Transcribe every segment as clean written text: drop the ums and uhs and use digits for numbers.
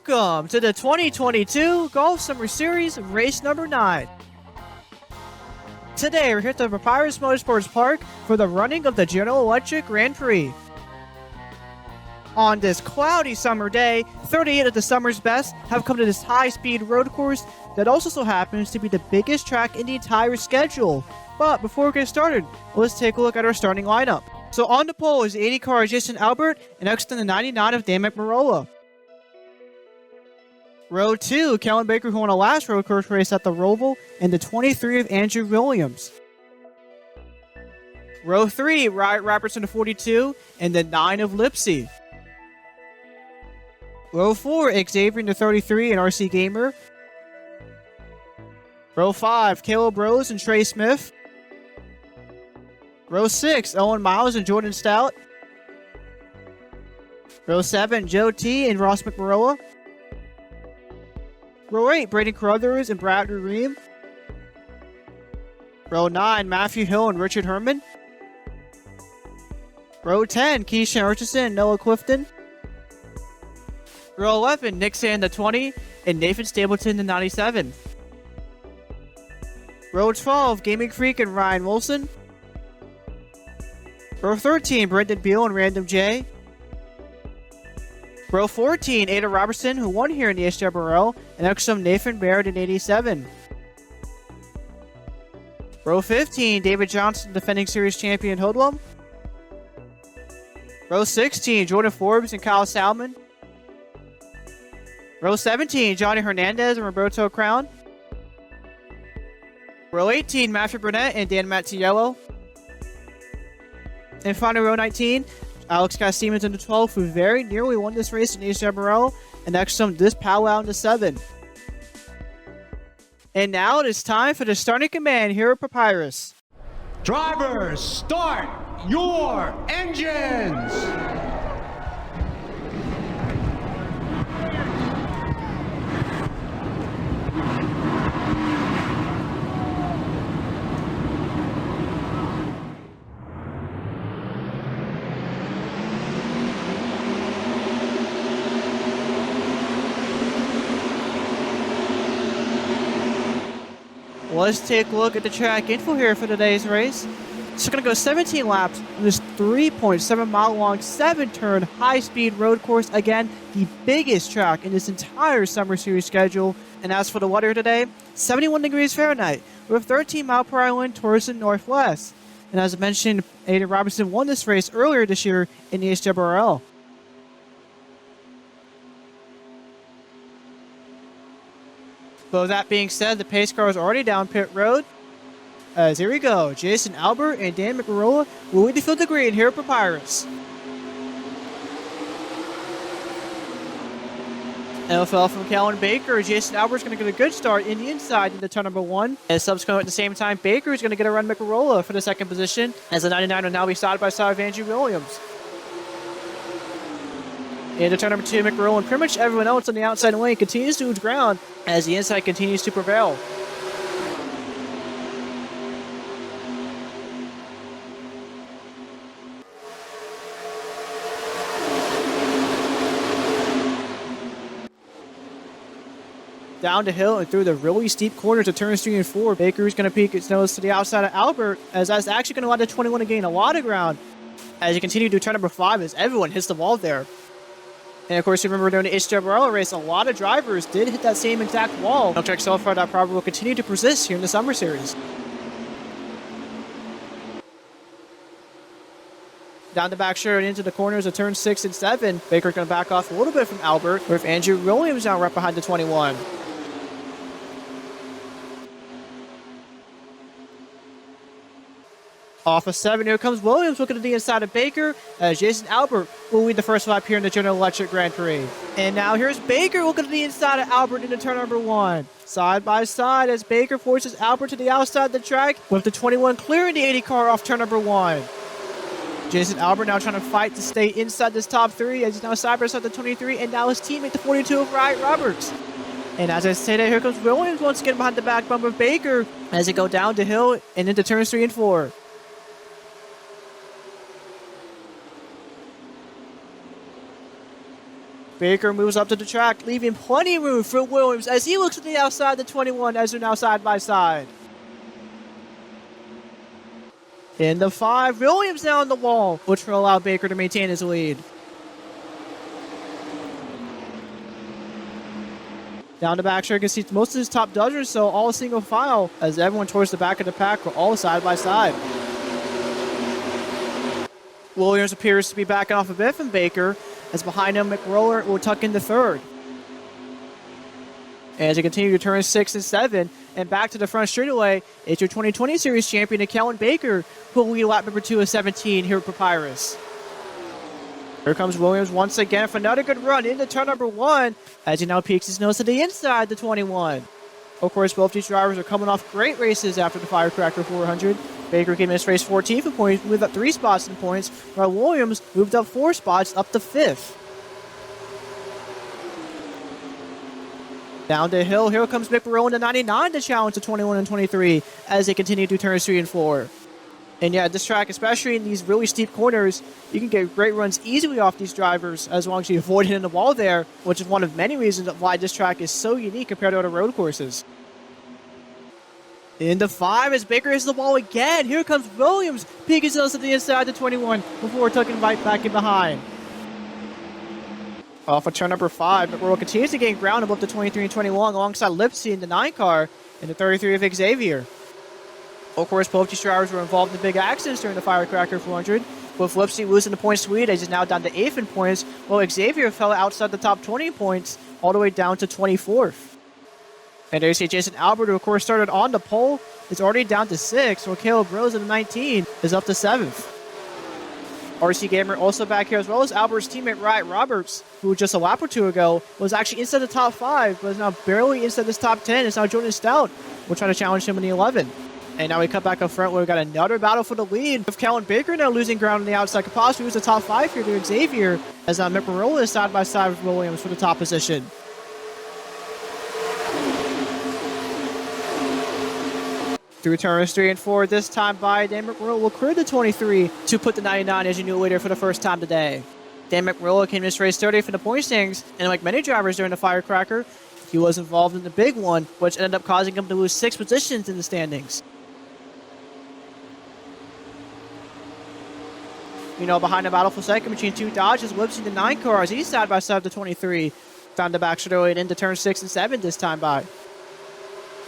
Welcome to the 2022 Golf Summer Series race number 9. Today we're here at the Papyrus Motorsports Park for the running of the General Electric Grand Prix. On this cloudy summer day, 38 of the summer's best have come to this high-speed road course that also so happens to be the biggest track in the entire schedule. But before we get started, let's take a look at our starting lineup. So on the pole is the 80 car Jason Albert and next to the 99 of Dan McMarola. Row 2, Kellen Baker, who won a last road course race at the Roval, and the 23 of Andrew Williams. Row 3, Riot Robertson, the 42, and the 9 of Lipsy. Row 4, Xavier, the 33, and RC Gamer. Row 5, Caleb Rose and Trey Smith. Row 6, Owen Miles and Jordan Stout. Row 7, Joe T and Ross McMarola. Row 8, Braden Carruthers and Bradley Reim. Row 9, Matthew Hill and Richard Herman. Row 10, Keisha Hutchison and Noah Clifton. Row 11, Nick Sand, the 20, and Nathan Stapleton, the 97. Row 12, Gaming Freak and Ryan Wilson. Row 13, Brendan Beal and Random J. Row 14, Ada Robertson, who won here in the HWRL, and next to Nathan Barrett in 87. Row 15, David Johnson, defending series champion Hoodlum. Row 16, Jordan Forbes and Kyle Salmon. Row 17, Johnny Hernandez and Roberto Crown. Row 18, Matthew Burnett and Dan Matteillo. And finally, row 19, Alex Stevens in the 12, who very nearly won this race in HWRL, and next to him, this powwow in the 7. And now it is time for the starting command here at Papyrus. Drivers, start your engines! Let's take a look at the track info here for today's race. So we're going to go 17 laps on this 3.7 mile long, 7-turn high-speed road course. Again, the biggest track in this entire summer series schedule. And as for the weather today, 71 degrees Fahrenheit with 13 mile per hour wind towards the northwest. And as I mentioned, Aiden Robertson won this race earlier this year in the HWRL. But with that being said, the pace car is already down pit road. As here we go, Jason Albert and Dan McMarola will lead the field of green here at Papyrus. LFL from Callan Baker. Jason Albert's going to get a good start in the inside into turn number 1. And subsequently at the same time, Baker is going to get a run McMarola for the second position, as the 99 will now be side by side with Andrew Williams. Into turn number 2, McMarola and pretty much everyone else on the outside lane continues to lose ground as the inside continues to prevail. Down the hill and through the really steep corners of turns 3 and 4, Baker's going to peek its nose to the outside of Albert, as that's actually going to allow the 21 to gain a lot of ground as you continue to turn number 5 as everyone hits the wall there. And of course, you remember during the HWRL race, a lot of drivers did hit that same exact wall. Don't check so far, that probably will continue to persist here in the summer series. Down the back straight into the corners of turns 6 and 7, Baker's going to back off a little bit from Albert, with Andrew Williams now right behind the 21. Off of 7, here comes Williams looking to the inside of Baker, as Jason Albert will lead the first lap here in the General Electric Grand Prix. And now here's Baker looking to the inside of Albert into turn number 1. Side by side as Baker forces Albert to the outside of the track, with the 21 clearing the 80 car off turn number 1. Jason Albert now trying to fight to stay inside this top 3, as he's now side by side the 23, and now his teammate, the 42 of Riot Roberts. And as I stated, here comes Williams once again behind the back bumper of Baker as they go down the hill and into turns 3 and 4. Baker moves up to the track, leaving plenty of room for Williams as he looks to the outside of the 21 as they're now side by side. In the 5, Williams now on the wall, which will allow Baker to maintain his lead. Down the back, you can see most of his top dozen or so all single file as everyone towards the back of the pack are all side by side. Williams appears to be backing off a bit from Baker as behind him McRoller will tuck into third. As they continue to turn 6 and 7 and back to the front straightaway, it's your 2020 Series champion Kellen Baker who will lead lap number 2 of 17 here at Papyrus. Here comes Williams once again for another good run into turn number 1 as he now peeks his nose to the inside the 21. Of course, both these drivers are coming off great races after the Firecracker 400. Baker came in this race 14th in points, moved up 3 spots in points, while Williams moved up 4 spots up to 5th. Down the hill, here comes Mick Rowan to 99 to challenge the 21 and 23 as they continue to turns 3 and 4. And yeah, this track, especially in these really steep corners, you can get great runs easily off these drivers as long as you avoid hitting the wall there, which is one of many reasons why this track is so unique compared to other road courses. Into 5 as Baker hits the wall again. Here comes Williams, peeking his nose to the inside the 21 before tucking right back in behind. Off of turn number 5, McRoll continues to gain ground above the 23 and 21 alongside Lipsy in the 9 car and the 33 of Xavier. Of course, both these drivers were involved in big accidents during the Firecracker 400, with Lipsy losing the points lead as he's now down to 8th in points, while Xavier fell outside the top 20 points all the way down to 24th. And there you see Jason Albert, who of course started on the pole, is already down to 6th, while Caleb Rose in the 19 is up to 7th. RC Gamer also back here, as well as Albert's teammate Riot Roberts, who just a lap or 2 ago was actually inside the top 5, but is now barely inside this top 10. It's now Jordan Stout. We'll try to challenge him in the 11. And now we cut back up front where we got another battle for the lead, with Kellen Baker now losing ground on the outside. Could possibly lose the top 5 here to Xavier, as now Mick Marola is side by side with Williams for the top position. Through turns 3 and 4 this time by, Dan McRolla will clear the 23 to put the 99 as a new leader for the first time today. Dan McRolla came in this race 30th in the point standings, and like many drivers during the Firecracker, he was involved in the big one, which ended up causing him to lose 6 positions in the standings. You know, behind the battle for second between 2 Dodges, Lipsy the 9 cars, he's side by side of the 23. Found the back straightaway into turn 6 and 7 this time by.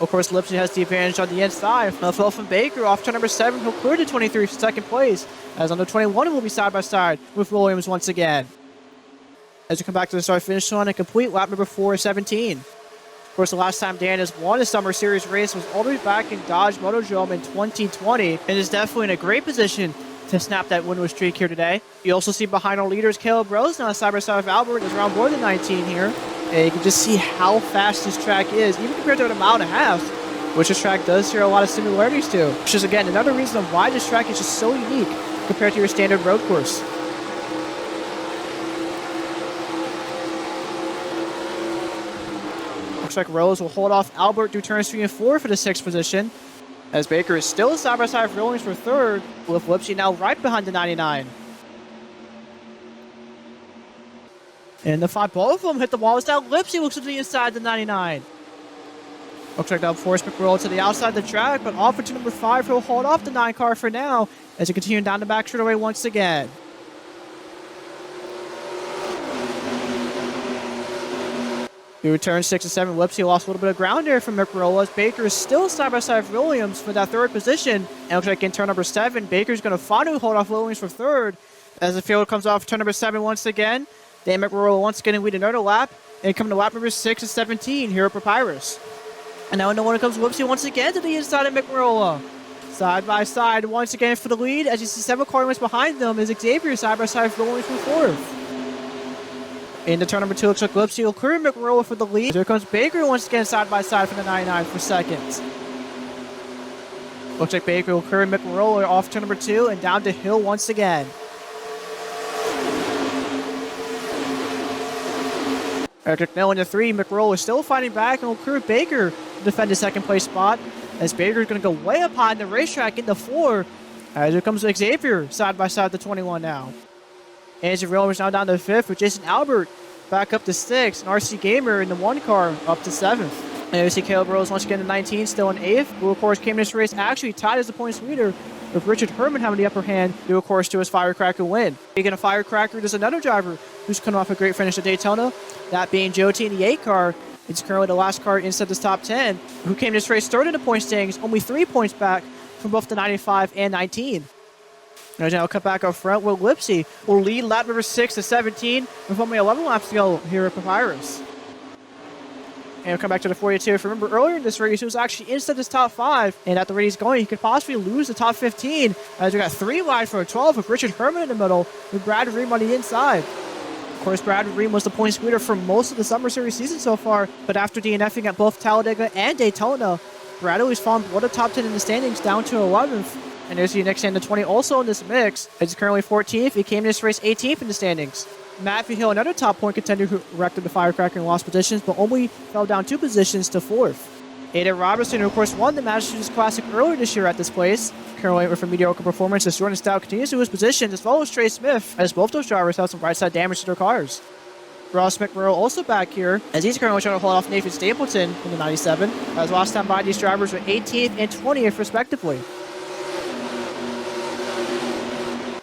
Of course, Lipsy has the advantage on the inside. Fell from Baker off turn number 7. He'll clear the 23 for second place, as on the 21 will be side by side with Williams once again. As we come back to the start-finish line and complete lap number 4 of 17. Of course, the last time Dan has won a Summer Series race was all the way back in Dodge Motordrome in 2020, and is definitely in a great position to snap that winless streak here today. You also see behind our leaders, Caleb Rose now side by side with Albert as we're on board the 19 here. And you can just see how fast this track is, even compared to a mile and a half, which this track does share a lot of similarities to. Which is, again, another reason of why this track is just so unique compared to your standard road course. Looks like Rose will hold off Albert through turns 3 and 4 for the 6th position, as Baker is still side by side with Williams for 3rd, with Lipsy now right behind the 99. And the 5, both of them hit the wall. It's now Lipsy looks to the inside the 99. Looks like they'll force McRoll to the outside of the track, but off to number 5, he'll hold off the 9 car for now as he continues down the back straightaway once again. Through turns 6 and 7, Lipsy lost a little bit of ground there from McRoll, as Baker is still side by side with Williams for that 3rd position. And looks like in turn number 7, Baker's going to finally hold off Williams for 3rd as the field comes off turn number 7 once again. Dan McRoll once again lead another lap, and coming to lap number 6 and 17 here at Papyrus. And now in the one comes Lipsy once again to the inside of McRoll. Side by side once again for the lead, as you see 7 car lengths behind them is Xavier side by side for Williams for 4th. Into turn number 2, looks like Lipsy will clear McRoll for the lead. Here comes Baker once again side by side for the 99 for 2nd. Looks like Baker will clear McRoll off turn number 2 and down to hill once again. Eric McNell in the 3, McRoll is still fighting back and will clear Baker to defend the 2nd place spot, as Baker is going to go way up high in the racetrack in the 4, as here comes Xavier side by side the 21 now. Andrew Williams now down to 5th, with Jason Albert back up to 6th, and RC Gamer in the 1 car up to 7th. And you see Caleb Rose once again in 19, still in 8th, who of course came in this race actually tied as the points leader, with Richard Herman having the upper hand due, of course, to his Firecracker win. Speaking of Firecracker, there's another driver who's coming off a great finish at Daytona, that being Joe T in the 8 car. It's currently the last car inside this top 10, who came this race third in the point standings, only 3 points back from both the 95 and 19. Now we'll cut back up front, Will Lipsy will lead lap number 6 to 17 with only 11 laps to go here at Papyrus. And we'll come back to the 42. If you remember earlier in this race, he was actually inside this top 5, and at the rate he's going, he could possibly lose the top 15, as we got 3 wide for a 12 with Richard Herman in the middle, with Brad Reim on the inside. Of course, Brad Reim was the points leader for most of the Summer Series season so far, but after DNFing at both Talladega and Daytona, Brad always found one of the top 10 in the standings down to 11th. And there's the next stand, the 20, also in this mix. It's currently 14th. He came in this race 18th in the standings. Matthew, another top point contender who wrecked the Firecracker and lost positions, but only fell down 2 positions to 4th. Aiden Robertson, who of course won the Massachusetts Classic earlier this year at this place, currently with a mediocre performance as Jordan Stout continues to lose positions, as well as Trey Smith, as both those drivers have some right side damage to their cars. Ross McMurrow also back here, as he's currently trying to hold off Nathan Stapleton in the 97, as last time by these drivers were 18th and 20th respectively.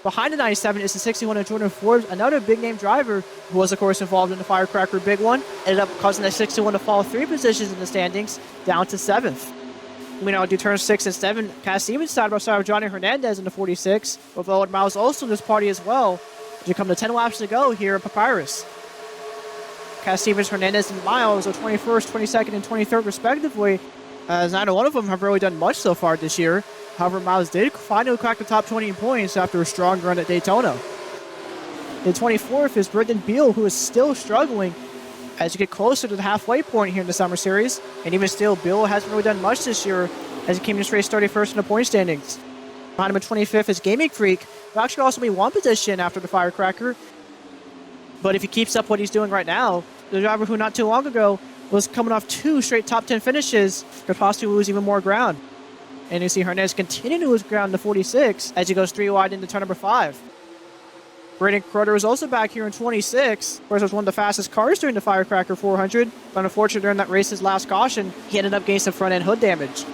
Behind the 97 is the 61 of Jordan Forbes, another big-name driver who was, of course, involved in the Firecracker Big One. Ended up causing the 61 to fall 3 positions in the standings, down to 7th. We now do turns 6 and 7. Cass Stevens side by side with Johnny Hernandez in the 46, with Owen Miles also in this party as well. As you come to 10 laps to go here at Papyrus. Cass Stevens, Hernandez, and Miles are 21st, 22nd, and 23rd respectively, as neither one of them have really done much so far this year. However, Miles did finally crack the top 20 in points after a strong run at Daytona. In 24th is Brendan Beal, who is still struggling as you get closer to the halfway point here in the Summer Series. And even still, Beal hasn't really done much this year as he came in this race 31st in the point standings. Behind him at 25th is Gaming Freak, who actually also made 1 position after the Firecracker. But if he keeps up what he's doing right now, the driver who not too long ago was coming off 2 straight top 10 finishes could possibly lose even more ground. And you see Hernandez continue to lose ground to 46 as he goes 3 wide into turn number 5. Braden Crowder was also back here in 26. Of course, was one of the fastest cars during the Firecracker 400, but unfortunately during that race's last caution, he ended up getting some front-end hood damage.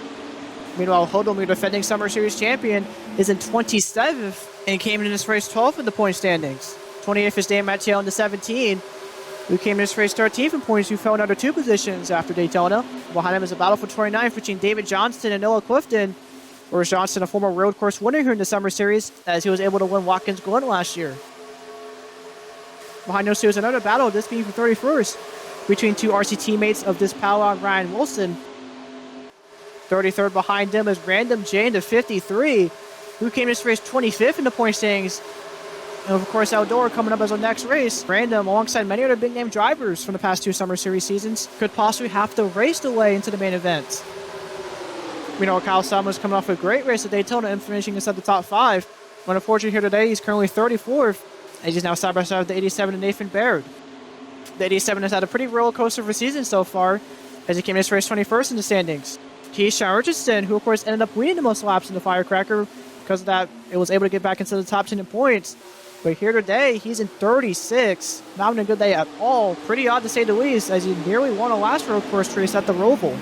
Meanwhile, Hodel, the defending Summer Series champion, is in 27th and came into this race 12th in the point standings. 28th is Dan Matteillo in the 17, who came in this race 13th in points, who fell another 2 positions after Daytona. Behind him is a battle for 29th between David Johnston and Noah Clifton. Whereas Johnston, a former road course winner here in the Summer Series, as he was able to win Watkins Glen last year. Behind those two is another battle, this being for 31st, between 2 RC teammates of this powwow, Ryan Wilson. 33rd behind them is Random Jane to 53, who came in this race 25th in the point standings. And of course, Eldora coming up as our next race. Random, alongside many other big-name drivers from the past 2 Summer Series seasons, could possibly have to race their way into the main event. We know Kyle Summers coming off a great race at Daytona and finishing inside the top 5. But unfortunately here today, he's currently 34th, and he's now side-by-side with the 87 and Nathan Baird. The 87 has had a pretty roller coaster of a season so far, as he came in this race 21st in the standings. Keyshawn Richardson, who of course ended up winning the most laps in the Firecracker, because of that, it was able to get back into the top 10 in points. But here today, he's in 36. Not having a good day at all. Pretty odd to say the least, as he nearly won a last road course race at the Roval.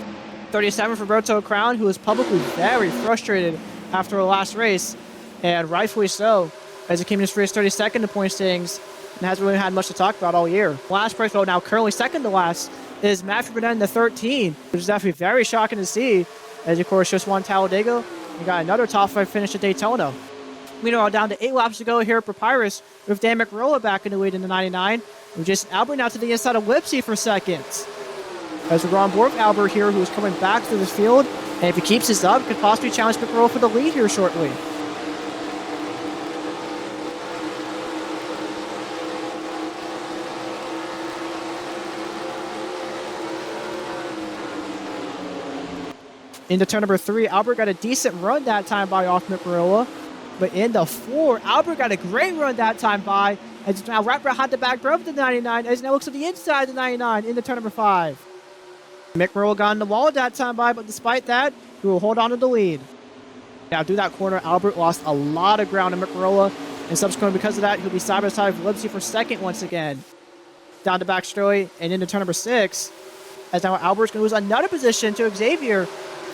37 for Roberto Crown, who was publicly very frustrated after the last race, and rightfully so, as he came in this race 32nd in point standings and hasn't really had much to talk about all year. Last place, though, now currently second to last, is Matthew Burnett in the 13, which is definitely very shocking to see, as he, of course, just won Talladega and got another top 5 finish at Daytona. Meanwhile, down to 8 laps to go here at Papyrus, with Dan McRolla back in the lead in the 99, with Jason Albert now to the inside of Lipsy for second. As we're on board with Albert here, who is coming back through the field, and if he keeps this up, could possibly challenge McRolla for the lead here shortly. Into turn number 3, Albert got a decent run that time by off McRolla. But in the 4, Albert got a great run that time by, as he's now right behind the back row of the 99, as he now looks to the inside of the 99 into turn number 5. McMurrow got on the wall that time by, but despite that, he will hold on to the lead. Now, through that corner, Albert lost a lot of ground to McMurrow, and subsequently because of that, he'll be side-by-side with Lipsy for second once again. down the back straight and into turn number 6. As now Albert's going to lose another position to Xavier,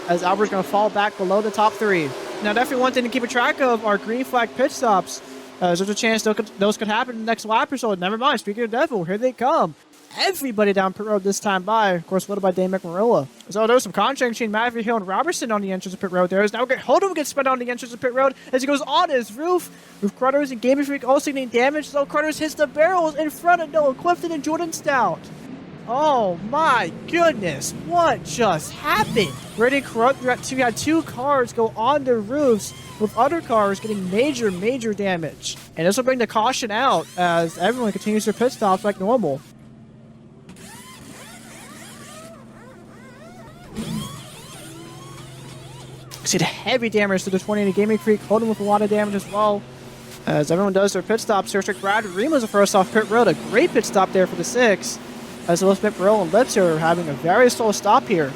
as Albert's going to fall back below the top 3. Now, definitely one thing to keep a track of are green flag pit stops. There's a chance those could happen in the next lap or so. Never mind, speaking of devil, here they come. Everybody down pit road this time by, of course, led by Dane McMarilla. So there was some contract between Matteillo and Robertson on the entrance of pit road there. As now Hold'em gets spun on the entrance of pit road as he goes on his roof. With Cruthers and Gaming Freak also getting damage. So Cruthers hits the barrels in front of Noah Clifton and Jordan Stout. Oh my goodness, what just happened? We had 2 cars go on their roofs with other cars getting major damage. And this will bring the caution out as everyone continues their pit stops like normal. See the heavy damage to the 20 Gaming Creek, holding with a lot of damage as well. As everyone does their pit stops here, Brad Reim was the first off pit road. A great pit stop there for the 6. As Elizabeth Burrell and Lips are having a very slow stop here.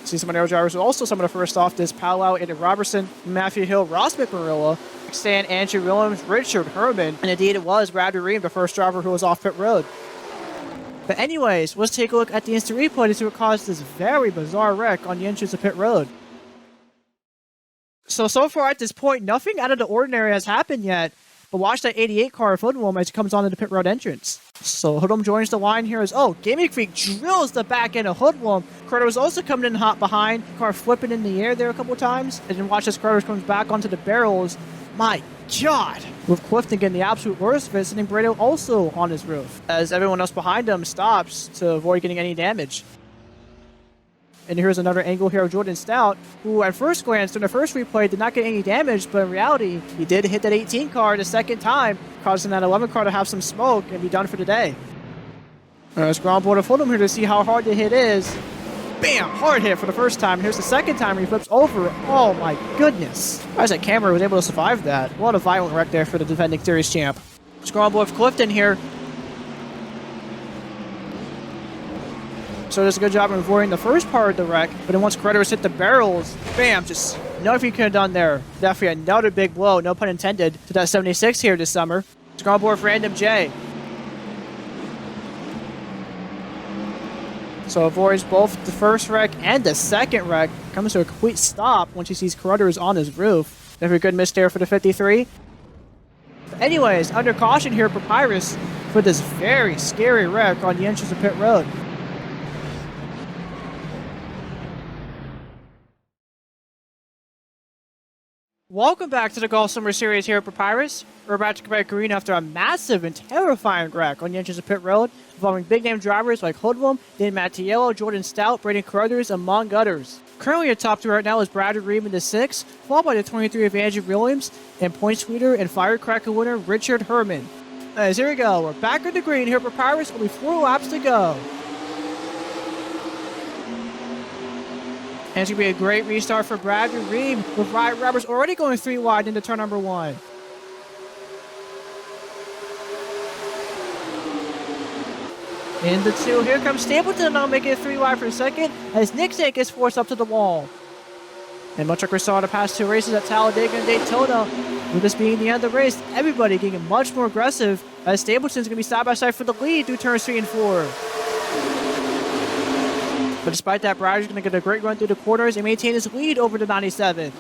See some of the aero drivers also some of the first off this Powell, Aiden Robertson, Matthew Hill, Ross McMarilla, Stan, Andrew Williams, Richard Herman, and indeed it was Brad Reim, the first driver who was off pit road. But anyways, let's take a look at the instant replay to see what caused this very bizarre wreck on the entrance of pit road. So far at this point, nothing out of the ordinary has happened yet. But watch that 88 car of Hoodlum as it comes onto the pit road entrance. So Hoodlum joins the line here as, Gaming Freak drills the back end of Hoodlum. Carter was also coming in hot behind. Car flipping in the air there a couple times. And then watch as Carter comes back onto the barrels. My God! With Clifton getting the absolute worst of it, sending Brado also on his roof. As everyone else behind him stops to avoid getting any damage. And here's another angle here of Jordan Stout, who at first glance in the first replay did not get any damage, but in reality, he did hit that 18 car the second time, causing that 11 car to have some smoke and be done for the day. Let's go on board of Fulham here to see how hard the hit is. Bam! Hard hit for the first time. And here's the second time where he flips over. Oh my goodness. How is that camera was able to survive that? What a violent wreck there for the defending series champ. Let's go on board with Clifton here. So does a good job of avoiding the first part of the wreck, but then once Cruthers hit the barrels, bam, just nothing he could have done there. Definitely another big blow, no pun intended, to that 76 here this summer. Let's go on board with Random J. So avoids both the first wreck and the second wreck. Comes to a complete stop once he sees Cruthers on his roof. Definitely a good miss there for the 53. But anyways, under caution here, Papyrus for this very scary wreck on the entrance of pit road. Welcome back to the Golf Summer Series here at Papyrus. We're about to come back green after a massive and terrifying wreck on the entrance of pit road, involving big-name drivers like Hoodlum, Dane Matteillo, Jordan Stout, Braden Cruthers, among others. Currently at top 2 right now is Brad Reim in the 6, followed by the 23 of Andrew Williams, and point leader and firecracker winner Richard Herman. As here we go, we're back on the green here at Papyrus, only 4 laps to go. And it's going to be a great restart for Brad Reim, with Ryan Roberts already going 3 wide into turn number 1. Into 2, here comes Stapleton now making it 3 wide for a second, as Nick Zank gets forced up to the wall. And much like we saw in the past 2 races at Talladega and Daytona, with this being the end of the race, everybody getting much more aggressive, as Stapleton's going to be side by side for the lead through turns 3 and 4. But despite that, Brad is going to get a great run through the corners and maintain his lead over the 97.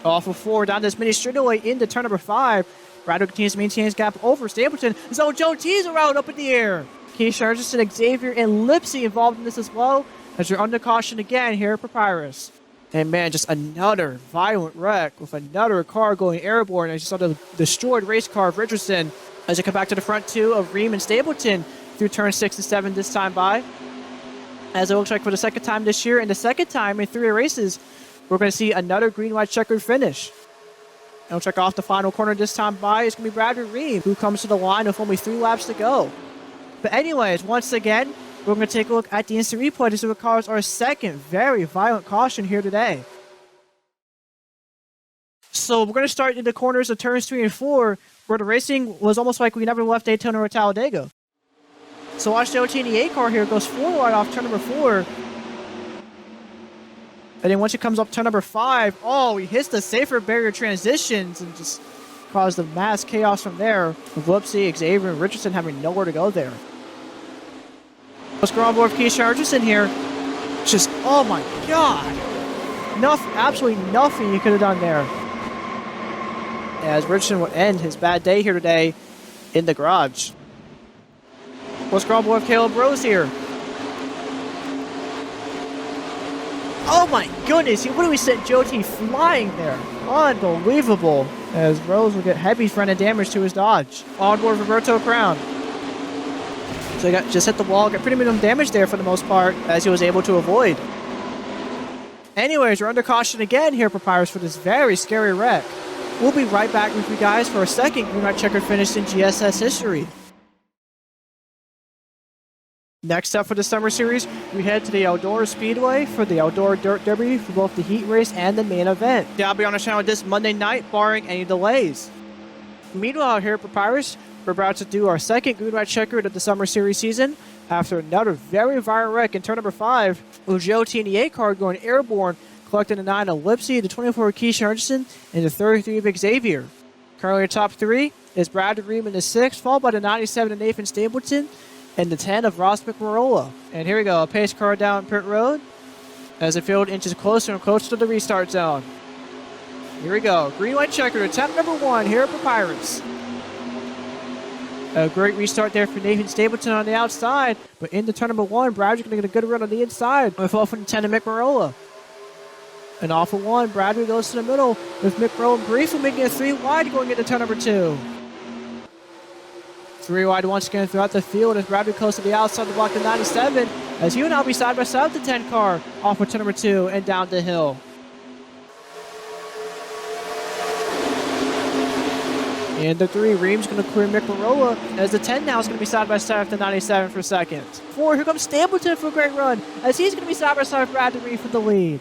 Off of 4 down this mini straightaway into turn number 5. Brad continues to maintain his gap over Stapleton. So Joe T's around up in the air. Keith Chargerson, Xavier, and Lipsy involved in this as well, as you're under caution again here at Papyrus. And man, just another violent wreck with another car going airborne. As you saw the destroyed race car of Richardson. As they come back to the front 2 of Reim and Stapleton through turn 6 and 7 this time by. As it looks like for the second time this year and the second time in 3 races, we're going to see another green-white-checkered finish. And we'll check off the final corner this time by. It's going to be Brad Reim, who comes to the line with only 3 laps to go. But anyways, once again, we're going to take a look at the instant replay to see what caused our second very violent caution here today. So we're going to start in the corners of turns 3 and 4, where the racing was almost like we never left Daytona or Talladega. So watch the 088 car here goes 4 wide off turn number 4. And then once it comes up turn number 5, oh, he hits the safer barrier transitions and just caused a mass chaos from there. With Whoopsie, Xavier, and Richardson having nowhere to go there. Let's go on board with Keisha Richardson here. Just, oh my god. Absolutely nothing he could have done there. As Richardson will end his bad day here today in the garage. Let's go on board with Caleb Rose here. Oh my goodness, he literally sent Joe T flying there. Unbelievable. As Rose will get heavy front end damage to his dodge. On board Roberto Crown. So he just hit the wall, got pretty minimum damage there for the most part, as he was able to avoid. Anyways, we're under caution again here, Papyrus, for this very scary wreck. We'll be right back with you guys for a second Green-white-checkered finish in GSS history. Next up for the summer series, we head to the Outdoor Speedway for the Outdoor Dirt Derby for both the heat race and the main event. Yeah, I'll be on the channel this Monday night, barring any delays. Meanwhile, here at Papyrus, we're about to do our second Green-white-checkered of the summer series season after another very violent wreck in turn number 5 with GOT and the 8 card going airborne, collecting the 9 of Lipsy, the 24 of Keisha Richardson, and the 33 of Xavier. Currently our top 3 is Brad Reim in the 6, followed by the 97 of Nathan Stapleton, and the 10 of Ross McMarola. And here we go, a pace car down pit road as the field inches closer and closer to the restart zone. Here we go, Green-white-checkered, attempt number 1 here at Papyrus. A great restart there for Nathan Stapleton on the outside, but into turn number 1, Bradley's going to get a good run on the inside with off from the 10 of McMarola. And off of 1, Bradley goes to the middle with McMarola briefly making a 3 wide going into turn number 2. 3 wide once again throughout the field as Bradley close to the outside to block the 97 as he will now be side by side with the 10 car off of turn number 2 and down the hill. And the 3, Reim's going to clear McMarola as the 10 now is going to be side by side with the 97 for second. 4, here comes Stapleton for a great run as he's going to be side by side with Bradley Reim for the lead.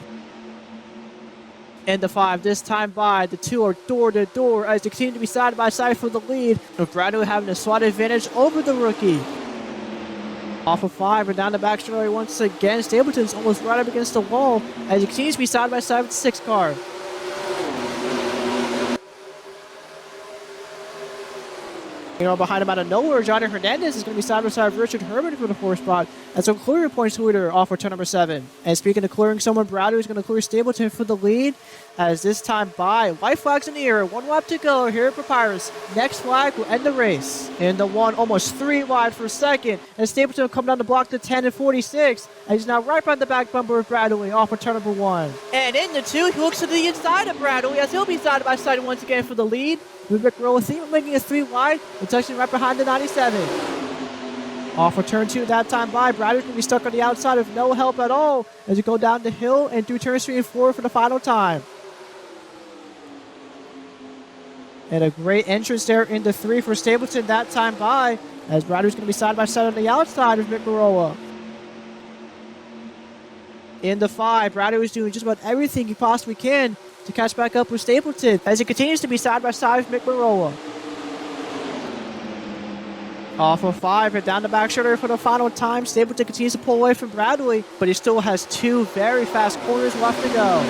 And the 5, this time by the 2 are door to door as they continue to be side by side for the lead, with Bradley having a SWAT advantage over the rookie. Off of 5 and down the back straightaway once again, Stapleton's almost right up against the wall as he continues to be side by side with the 6 car. You know, behind him out of nowhere, Johnny Hernandez is going to be side by side with Richard Herman for the 4th spot. That's a clear points leader off for turn number 7. And speaking of clearing someone, Bradley is going to clear Stapleton for the lead. As this time by, white flags in the air, 1 lap to go here at Papyrus. Next flag will end the race. And the 1 almost 3 wide for second. And Stapleton will come down to block the 10 and 46. And he's now right behind the back bumper of Bradley off for turn number 1. And in the 2, he looks to the inside of Bradley as he'll be side by side once again for the lead. With McMarola making a 3 wide and touching right behind the 97. Off for turn 2 that time by, Bradley's going to be stuck on the outside with no help at all as you go down the hill and through turns 3 and 4 for the final time. And a great entrance there into 3 for Stapleton that time by, as Bradley's going to be side by side on the outside with McMarola. In the 5, Bradley was doing just about everything he possibly can to catch back up with Stapleton as he continues to be side by side with McMarola. Off of 5 and down the back shoulder for the final time. Stapleton continues to pull away from Bradley, but he still has 2 very fast corners left to go.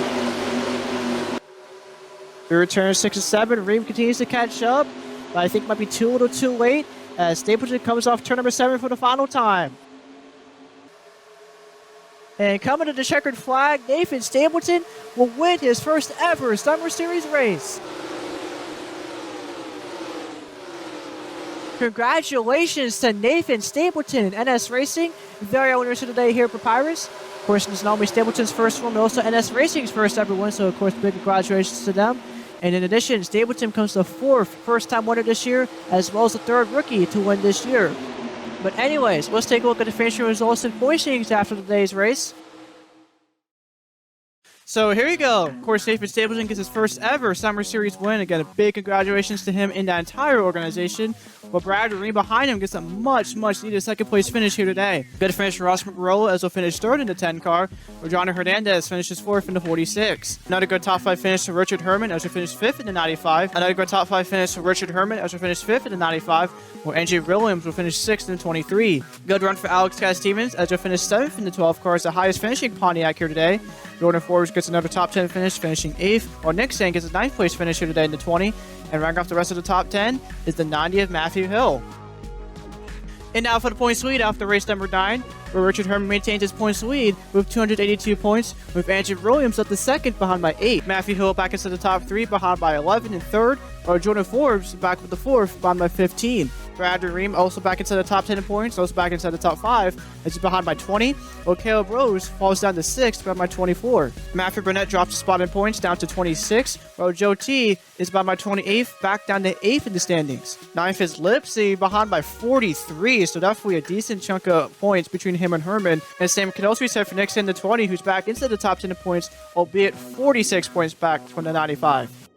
Through turn 6 and 7, Reim continues to catch up, but I think might be a little too late as Stapleton comes off turn number 7 for the final time. And coming to the checkered flag, Nathan Stapleton will win his first ever Summer Series race. Congratulations to Nathan Stapleton and NS Racing, very own winner today here at Papyrus. Of course, this is not only Stapleton's first one, but also NS Racing's first ever win, so of course, big congratulations to them. And in addition, Stapleton comes the 4th first-time winner this year, as well as the 3rd rookie to win this year. But anyways, let's take a look at the finishing results and point standings after today's race. So here you go. Of course, Nathan Stapleton gets his first ever Summer Series win. Again, a big congratulations to him and that entire organization. but Brad Reim behind him gets a much needed second place finish here today. Good finish for Ross McRolla as he'll finish third in the 10 car, where Johnny Hernandez finishes fourth in the 46. Another good top 5 finish for Richard Herman as he finished fifth in the 95. Another good top 5 finish for Richard Herman as he finished fifth in the 95, where NJ Williams will finish sixth in the 23. Good run for Alex Cass-Stevens as he'll finish seventh in the 12 car as the highest finishing Pontiac here today. Jordan Forbes gets another top 10 finish, finishing 8th, while Nick Sang gets a 9th place finish here today in the 20, and rounding off the rest of the top 10 is the 90th Matthew Hill. And now for the points lead after race number 9, where Richard Herman maintains his points lead with 282 points, with Andrew Williams up the second behind by 8. Matthew Hill back into the top 3 behind by 11 in third, while Jordan Forbes back with the fourth behind by 15. Brad Reim also back into the top 10 in points, also back into the top 5, as he's behind by 20, while Caleb Rose falls down to 6th behind by 24. Matthew Burnett drops a spot in points down to 26, while Joe T is behind by 28th, back down to 8th in the standings. 9th is Lipsy, behind by 43, so definitely a decent chunk of points between him and Herman. And same can also be said for Nick in the 20, who's back into the top 10 in points, albeit 46 points back from the 95.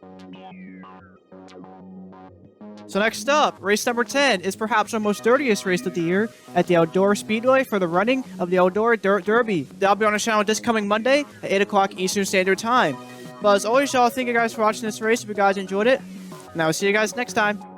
So next up, race number 10 is perhaps our most dirtiest race of the year at the Eldora Speedway for the running of the Eldora Dirt Derby. That'll be on the channel this coming Monday at 8 o'clock Eastern Standard Time. But as always, y'all, thank you guys for watching this race. If you guys enjoyed it, and I will see you guys next time.